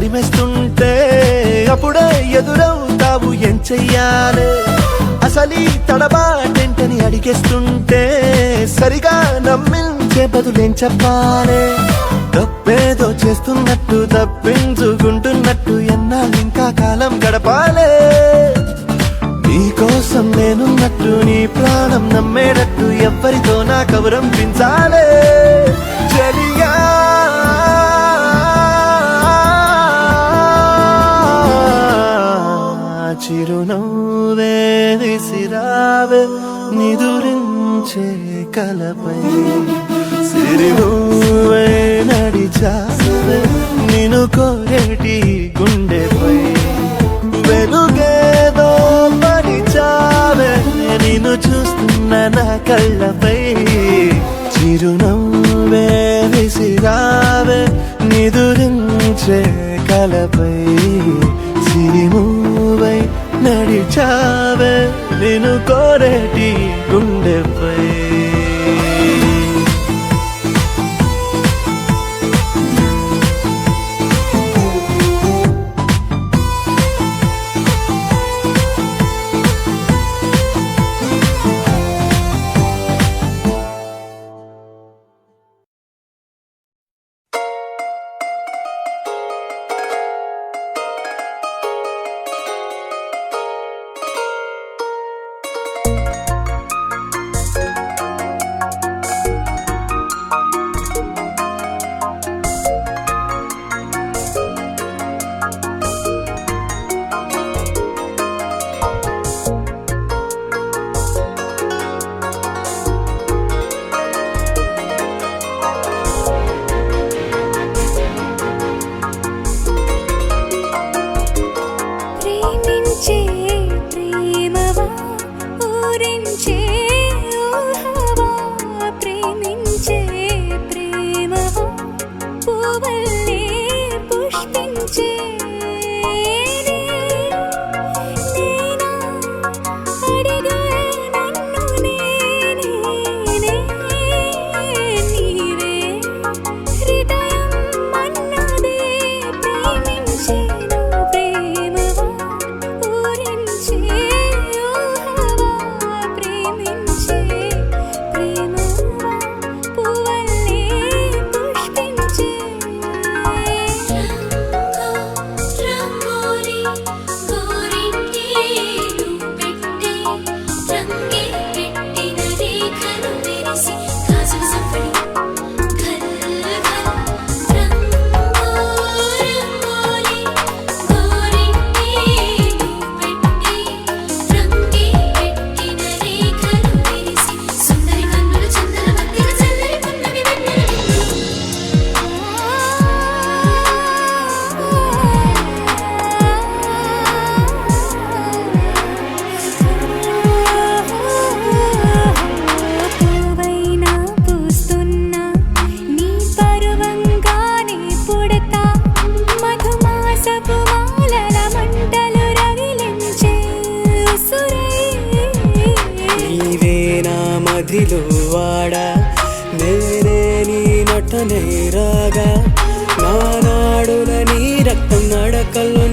తరిమేస్తుంటే అప్పుడే ఎదురవుతావు ఏం చెయ్యాలి అసలీ తడబాటేంటని అడిగేస్తుంటే సరిగా నమ్మించే బదులేం చెప్పాలి తప్పేదో చేస్తున్నట్టు తప్పించుకుంటున్నట్టు ఎన్నాళ్ళింకా కాలం గడపాలే నీకోసం నేనున్నట్టు నీ ప్రాణం నమ్మేటట్టు ఎవ్వరితో నా కవరం పించాలే చలియా చిరునవ్వే విసిరావే నిదురించే కలపై సిరినువ్వే నడిచావే నిన్ను కోరేటి గుండెపై వెలుగేదో పరిచావే నిన్ను చూస్తున్న నా కళ్ళపై చిరునవ్వే విసిరావే నిదురించే కలపై సిరిమువై నడిచావే నిన్ను కోరేటి గుండెపై వాడా నేనే నీ నటనే రాగా నా నాడుల నీ రక్తం నడకల్లో